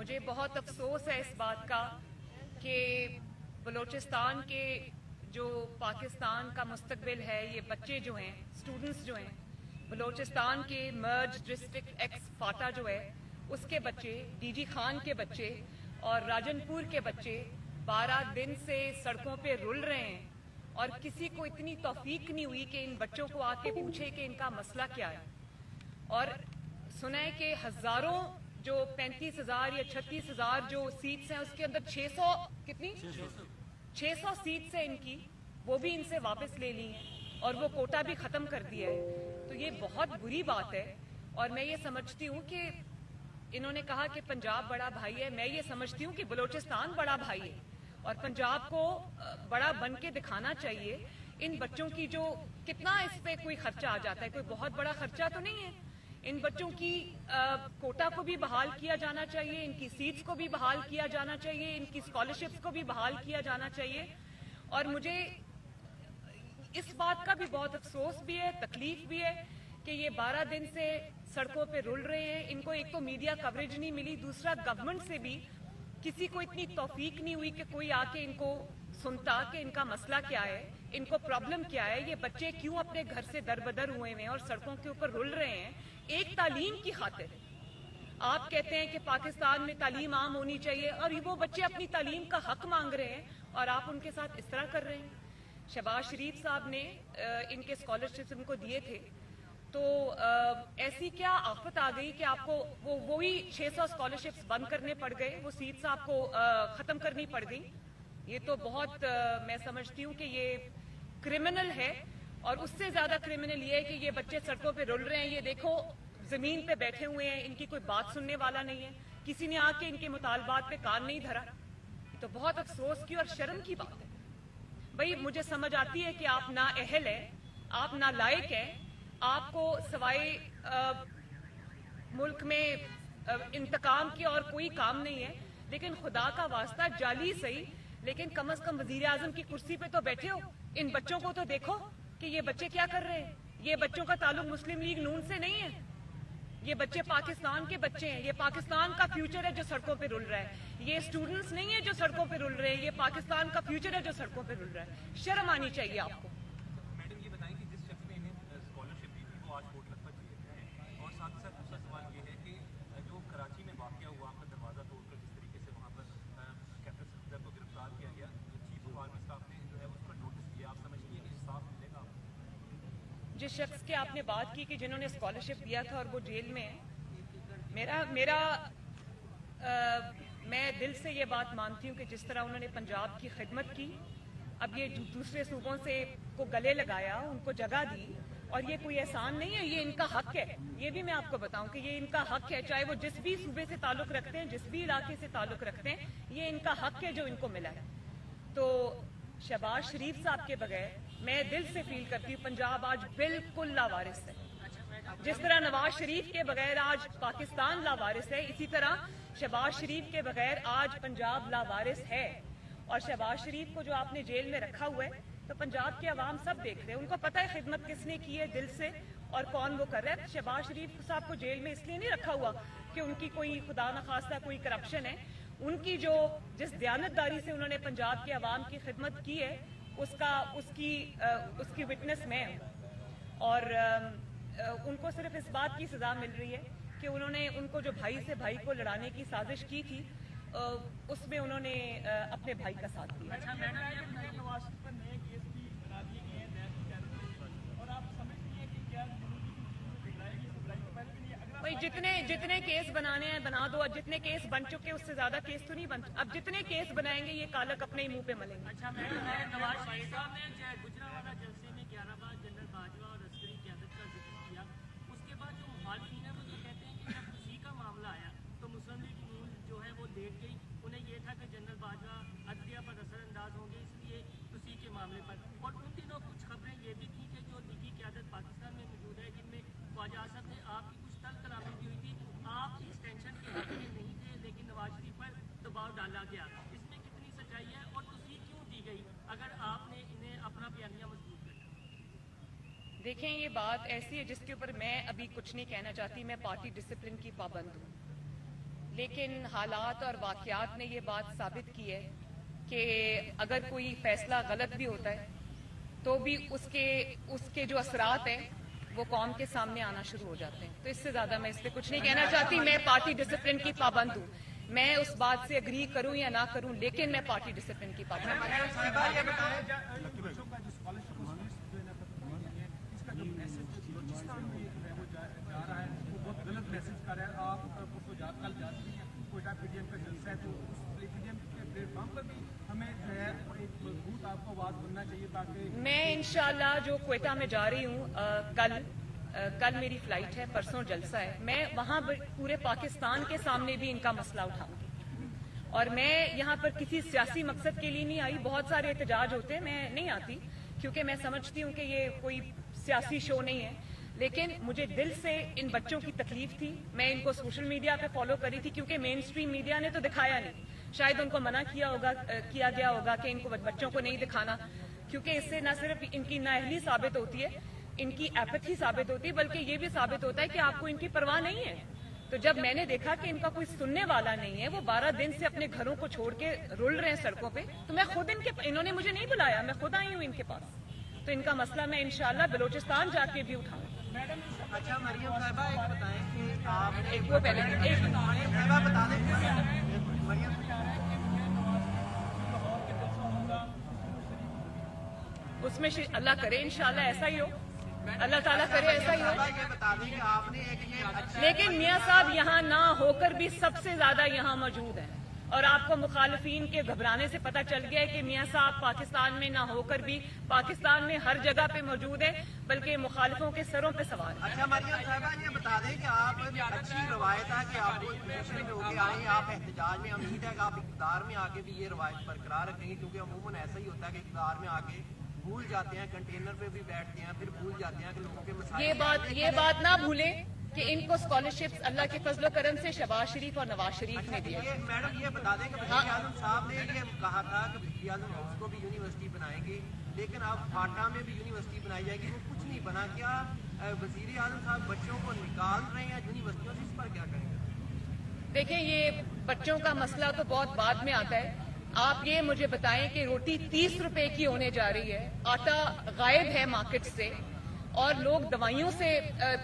مجھے بہت افسوس ہے اس بات کا کہ بلوچستان کے جو پاکستان کا مستقبل ہے، یہ بچے جو ہیں، اسٹوڈنٹس جو ہیں، بلوچستان کے مرج ڈسٹرکٹ ایکس فاٹا جو ہے اس کے بچے، ڈی جی خان کے بچے اور راجن پور کے بچے 12 دن سے سڑکوں پہ رل رہے ہیں، اور کسی کو اتنی توفیق نہیں ہوئی کہ ان بچوں کو آ کے پوچھے کہ ان کا مسئلہ کیا ہے۔ اور سنا ہے کہ ہزاروں جو 35,000 یا 36,000 جو سیٹس ہیں، اس کے اندر 600 سیٹس ہیں ان کی، وہ بھی ان سے واپس لے لی ہیں اور وہ کوٹا بھی ختم کر دیا ہے۔ تو یہ بہت بری بات ہے، اور میں یہ سمجھتی ہوں کہ انہوں نے کہا کہ پنجاب بڑا بھائی ہے، میں یہ سمجھتی ہوں کہ بلوچستان بڑا بھائی ہے اور پنجاب کو بڑا بن کے دکھانا چاہیے۔ ان بچوں کی جو کتنا اس پہ کوئی خرچہ آ جاتا ہے، کوئی بہت بڑا خرچہ تو نہیں ہے۔ ان بچوں کی کوٹا کو بھی بحال کیا جانا چاہیے، ان کی سیٹس کو بھی بحال کیا جانا چاہیے، ان کی اسکالرشپس کو بھی بحال کیا جانا چاہیے۔ اور مجھے اس بات کا بھی بہت افسوس بھی ہے، تکلیف بھی ہے کہ یہ 12 دن سے سڑکوں پہ رل رہے ہیں۔ ان کو ایک تو میڈیا کوریج نہیں ملی، دوسرا گورنمنٹ سے بھی کسی کو اتنی توفیق نہیں ہوئی کہ کوئی آ کے ان کو سنتا کہ ان کا مسئلہ کیا ہے، ان کو پرابلم کیا ہے، یہ بچے کیوں اپنے گھر سے دربدر ہوئے ہیں اور سڑکوں کے اوپر رل رہے ہیں ایک تعلیم کی خاطر۔ آپ کہتے ہیں کہ پاکستان میں تعلیم عام ہونی چاہیے، اور وہ بچے اپنی تعلیم کا حق مانگ رہے ہیں اور آپ ان کے ساتھ اس طرح کر رہے ہیں۔ شہباز شریف صاحب نے ان کے اسکالرشپس ان کو دیے تھے، تو ایسی کیا آفت آ گئی کہ آپ کو وہی 600 اسکالرشپس بند کرنے پڑ گئے، وہ سیٹس آپ کو ختم کرنی پڑ گئی؟ یہ تو بہت میں سمجھتی ہوں کہ یہ کرمنل ہے، اور اس سے زیادہ کرمنل یہ ہے کہ یہ بچے سڑکوں پہ رل رہے ہیں۔ یہ دیکھو زمین پہ بیٹھے ہوئے ہیں، ان کی کوئی بات سننے والا نہیں ہے، کسی نے آ کے ان کے مطالبات پہ کان نہیں دھرا۔ تو بہت افسوس کی اور شرم کی بات ہے۔ بھئی مجھے سمجھ آتی ہے کہ آپ نااہل ہیں، آپ نالائق ہیں، آپ کو سوائے ملک میں انتقام کے اور کوئی کام نہیں ہے، لیکن خدا کا واسطہ جعلی صحیح، لیکن کم از کم وزیر اعظم کی کرسی پہ تو بیٹھے ہو۔ ان بچوں کو تو دیکھو کہ یہ بچے کیا کر رہے ہیں۔ یہ بچوں کا تعلق مسلم لیگ نون سے نہیں ہے، یہ بچے پاکستان کے بچے ہیں، یہ پاکستان کا فیوچر ہے جو سڑکوں پہ رل رہا ہے۔ یہ اسٹوڈنٹس نہیں ہیں جو سڑکوں پہ رل رہے ہیں، یہ پاکستان کا فیوچر ہے جو سڑکوں پہ رل رہا ہے۔ شرم آنی چاہیے آپ کو۔ میڈم یہ بتائیں کہ جس شخص نے انہیں اسکالرشپ دی تھی وہ آج کوٹ لکھپت جیل میں ہے، اور ساتھ ہی ساتھ دوسرا سوال یہ ہے کہ جو کراچی میں واقعہ ہوا، آپ کا دروازہ توڑ کر جس طریقے سے وہاں پر کیپٹن صفدر کو گرفتار کیا گیا، چیف آف آرمی اسٹاف نے جو ہے اس پر نوٹس دیا، آپ سمجھتی ہیں کہ انصاف ملے گا؟ جس شخص کی آپ نے بات کی کہ جنہوں نے اسکالرشپ دیا تھا اور وہ جیل میں ہے، میں دل سے یہ بات مانتی ہوں کہ جس طرح انہوں نے پنجاب کی خدمت کی، اب یہ دوسرے صوبوں سے کو گلے لگایا، ان کو جگہ دی، اور یہ کوئی احسان نہیں ہے، یہ ان کا حق ہے۔ یہ بھی میں آپ کو بتاؤں کہ یہ ان کا حق ہے، چاہے وہ جس بھی صوبے سے تعلق رکھتے ہیں، جس بھی علاقے سے تعلق رکھتے ہیں، یہ ان کا حق ہے جو ان کو ملا ہے۔ تو شہباز شریف صاحب کے بغیر میں دل سے فیل کرتی ہوں پنجاب آج بالکل لاوارث ہے۔ جس طرح نواز شریف کے بغیر آج پاکستان لاوارث ہے، اسی طرح شہباز شریف کے بغیر آج پنجاب لاوارث ہے۔ اور شہباز شریف کو جو آپ نے جیل میں رکھا ہوا ہے، تو پنجاب کے عوام سب دیکھ رہے ہیں، ان کو پتہ ہے خدمت کس نے کی ہے دل سے اور کون وہ کر رہا ہے۔ شہباز شریف صاحب کو جیل میں اس لیے نہیں رکھا ہوا کہ ان کی کوئی خدا نخواستہ کوئی کرپشن ہے، ان کی جس دیانتداری سے انہوں نے پنجاب کے عوام کی خدمت کی ہے، اس کی وٹنس میں ہوں۔ اور ان کو صرف اس بات کی سزا مل رہی ہے کہ انہوں نے ان کو جو بھائی سے بھائی کو لڑانے کی سازش کی تھی، اس میں انہوں نے اپنے بھائی کا ساتھ دیا۔ بھائی جتنے کیس بنانے ہیں بنا دو، اور جتنے کیس بن چکے اس سے زیادہ کیس تو نہیں بن، اب جتنے کیس بنائیں گے یہ کالک اپنے ہی منہ پہ ملیں گے۔ اچھا نواز شریف صاحب نے گجرانوالہ جلسے میں 11 بار جنرل باجوہ اور عسکری قیادت کا ذکر کیا، اس کے بعد جو مخالفین ہیں وہ یہ کہتے ہیں کہ جب اسی کا معاملہ آیا تو مسلم لیگ نون جو ہے وہ لیٹ گئی، انہیں یہ تھا کہ جنرل باجوہ عدلیہ پر اثر انداز ہوں گے، اس لیے اسی کے معاملے پر۔ اور ان دنوں کچھ خبریں یہ بھی تھیں کہ جو لیگی قیادت پاکستان میں موجود ہے، جن میں خواجہ آصف نے آپ کی کچھ تلخ کلامی بھی ہوئی تھی، آپ اس ٹینشن کے حق میں نہیں تھے، لیکن نواز شریف پر دباؤ ڈالا گیا، اس میں کتنی سچائی ہے اور تصدیق کیوں دی گئی اگر آپ نے انہیں اپنا بیانیہ مضبوط کرنا؟ دیکھیں یہ بات ایسی ہے جس کے اوپر میں ابھی کچھ نہیں کہنا چاہتی، میں پارٹی ڈسپلن کی پابند ہوں، لیکن حالات اور واقعات نے یہ بات ثابت کی ہے کہ اگر کوئی فیصلہ غلط بھی ہوتا ہے تو بھی اس کے جو اثرات ہیں وہ قوم کے سامنے آنا شروع ہو جاتے ہیں. تو اس سے زیادہ میں اس پہ کچھ نہیں کہنا چاہتی. میں پارٹی ڈسپلن کی پابند ہوں. میں اس بات سے اگری کروں یا نہ کروں, لیکن میں پارٹی ڈسپلن کی پابند ہوں. میں انشاءاللہ جو کوئٹہ میں جا رہی ہوں, کل میری فلائٹ ہے, پرسوں جلسہ ہے. میں وہاں پورے پاکستان کے سامنے بھی ان کا مسئلہ اٹھاؤں گی. اور میں یہاں پر کسی سیاسی مقصد کے لیے نہیں آئی. بہت سارے احتجاج ہوتے ہیں, میں نہیں آتی کیونکہ میں سمجھتی ہوں کہ یہ کوئی سیاسی شو نہیں ہے. لیکن مجھے دل سے ان بچوں کی تکلیف تھی. میں ان کو سوشل میڈیا پہ فالو کری تھی کیونکہ مین اسٹریم میڈیا نے تو دکھایا نہیں. شاید ان کو منع کیا گیا ہوگا کہ ان کو بچوں کو نہیں دکھانا, کیونکہ اس سے نہ صرف ان کی نااہلی ثابت ہوتی ہے, ان کی ایپتھی ثابت ہوتی ہے, بلکہ یہ بھی ثابت ہوتا ہے کہ آپ کو ان کی پرواہ نہیں ہے. تو جب میں نے دیکھا کہ ان کا کوئی سننے والا نہیں ہے, وہ 12 دن سے اپنے گھروں کو چھوڑ کے رول رہے ہیں سڑکوں پہ, تو میں خود انہوں نے مجھے نہیں بلایا, میں خود آئی ہوں ان کے پاس. تو ان کا مسئلہ میں انشاءاللہ بلوچستان جا کے بھی اٹھاؤں. اچھا مریم صاحبہ ایک بتائیں کہ آپ وہ پہلے مریم صاحبہ بتا دیں مریم اس میں اللہ کرے انشاءاللہ ایسا ہی ہو, اللہ تعالیٰ کرے ایسا ہی ہو. یہ بتا دیں کہ آپ نے ایک لیکن میاں صاحب یہاں نہ ہو کر بھی سب سے زیادہ یہاں موجود ہیں, اور آپ کو مخالفین کے گھبرانے سے پتہ چل گیا ہے کہ میاں صاحب پاکستان میں نہ ہو کر بھی پاکستان میں ہر جگہ پہ موجود ہے, بلکہ مخالفوں کے سروں پہ سوار ہے. اچھا مریم صاحبہ یہ بتا دیں کہ آپ اچھی روایت ہے کہ آپ اپوزیشن میں ہو کے آئے ہیں, آپ احتجاج میں, امید ہے کہ آپ اقتدار میں آ کے بھی یہ روایت برقرار رکھیں گے, کیونکہ عموماً ایسا ہی ہوتا ہے کہ اقتدار میں آ کے بھول جاتے ہیں, کنٹینر پہ بھی بیٹھتے ہیں, پھر بھول جاتے ہیں کہ لوگوں کے مسائل. یہ بات نہ بھولیں کہ ان کو اسکالرشپس اللہ کے فضل و کرم سے شہباز شریف اور نواز شریف نے دیا. میڈم یہ بتا دیں کہ وزیر اعظم صاحب نے یہ کہا تھا کہ وزیر اعظم ہاؤس کو بھی یونیورسٹی بنائیں گے, لیکن اب فاٹا میں بھی یونیورسٹی بنائی جائے گی, وہ کچھ نہیں بنا. کیا وزیر اعظم صاحب بچوں کو نکال رہے ہیں یونیورسٹیوں سے, اس پر کیا کہیں گے؟ دیکھیں یہ بچوں کا مسئلہ تو بہت بعد میں آتا ہے. آپ یہ مجھے بتائیں کہ روٹی 30 روپے کی ہونے جا رہی ہے, آٹا غائب ہے مارکیٹ سے, اور لوگ دوائیوں سے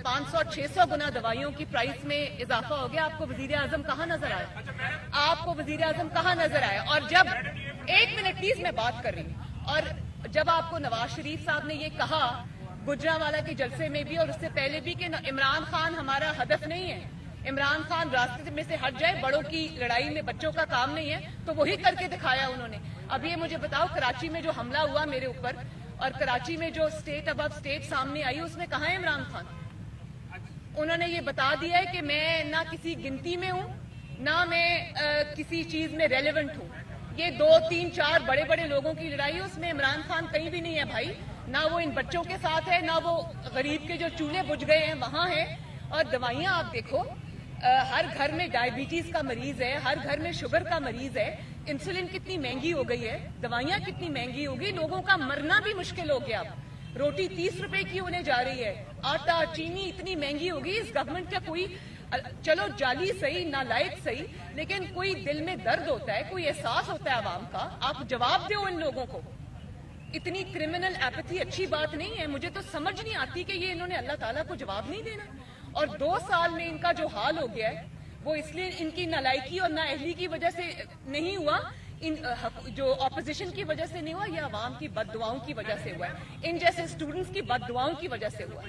500-600 گنا دوائیوں کی پرائس میں اضافہ ہو گیا. آپ کو وزیر اعظم کہاں نظر آیا؟ آپ کو وزیر اعظم کہاں نظر آیا؟ اور جب 1 منٹ پلیز میں بات کر رہی ہوں, اور جب آپ کو نواز شریف صاحب نے یہ کہا گجرانوالہ کے جلسے میں بھی اور اس سے پہلے بھی کہ عمران خان ہمارا ہدف نہیں ہے, عمران خان راستے میں سے ہٹ جائے, بڑوں کی لڑائی میں بچوں کا کام نہیں ہے, تو وہی کر کے دکھایا انہوں نے. اب یہ مجھے بتاؤ کراچی میں جو حملہ ہوا میرے اوپر, اور کراچی میں جو اسٹیٹ ابو اسٹیٹ سامنے آئی, اس میں کہاں ہے عمران خان؟ انہوں نے یہ بتا دیا ہے کہ میں نہ کسی گنتی میں ہوں, نہ میں کسی چیز میں ریلیونٹ ہوں. یہ 2-3-4 بڑے بڑے لوگوں کی لڑائی ہے, اس میں عمران خان کہیں بھی نہیں ہے بھائی. نہ وہ ان بچوں کے ساتھ ہے, نہ وہ غریب کے جو چولہے بجھ گئے ہیں وہاں ہے. اور دوائیاں آپ دیکھو, ہر گھر میں ڈائبٹیز کا مریض ہے, ہر گھر میں شوگر کا مریض ہے, انسولین کتنی مہنگی ہو گئی ہے, دوائیاں کتنی مہنگی ہو گئی, لوگوں کا مرنا بھی مشکل ہو گیا. روٹی 30 روپے کی ہونے جا رہی ہے, آٹا چینی اتنی مہنگی ہوگی. اس گورنمنٹ کا کوئی, چلو جعلی صحیح, نالائق صحیح, لیکن کوئی دل میں درد ہوتا ہے, کوئی احساس ہوتا ہے عوام کا. آپ جواب دو ان لوگوں کو. اتنی کرمنل ایپتھی اچھی بات نہیں ہے. مجھے تو سمجھ نہیں آتی کہ یہ انہوں نے اللہ تعالیٰ کو جواب نہیں دینا. اور 2 سال میں ان کا جو حال ہو گیا ہے وہ اس لیے ان کی نالائکی اور نااہلی کی وجہ سے نہیں ہوا, ان جو اپوزیشن کی وجہ سے نہیں ہوا, یہ عوام کی بد دعاؤں کی وجہ سے ہوا ہے, ان جیسے اسٹوڈنٹس کی بد دعاؤں کی وجہ سے ہوا ہے.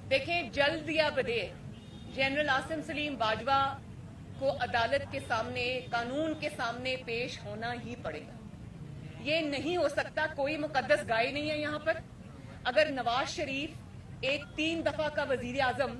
دیکھیں جلد یا بدیر جنرل عاصم سلیم باجوہ کو عدالت کے سامنے, قانون کے سامنے پیش ہونا ہی پڑے گا. یہ نہیں ہو سکتا, کوئی مقدس گائے نہیں ہے یہاں پر. اگر نواز شریف ایک 3 دفعہ کا وزیر اعظم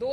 2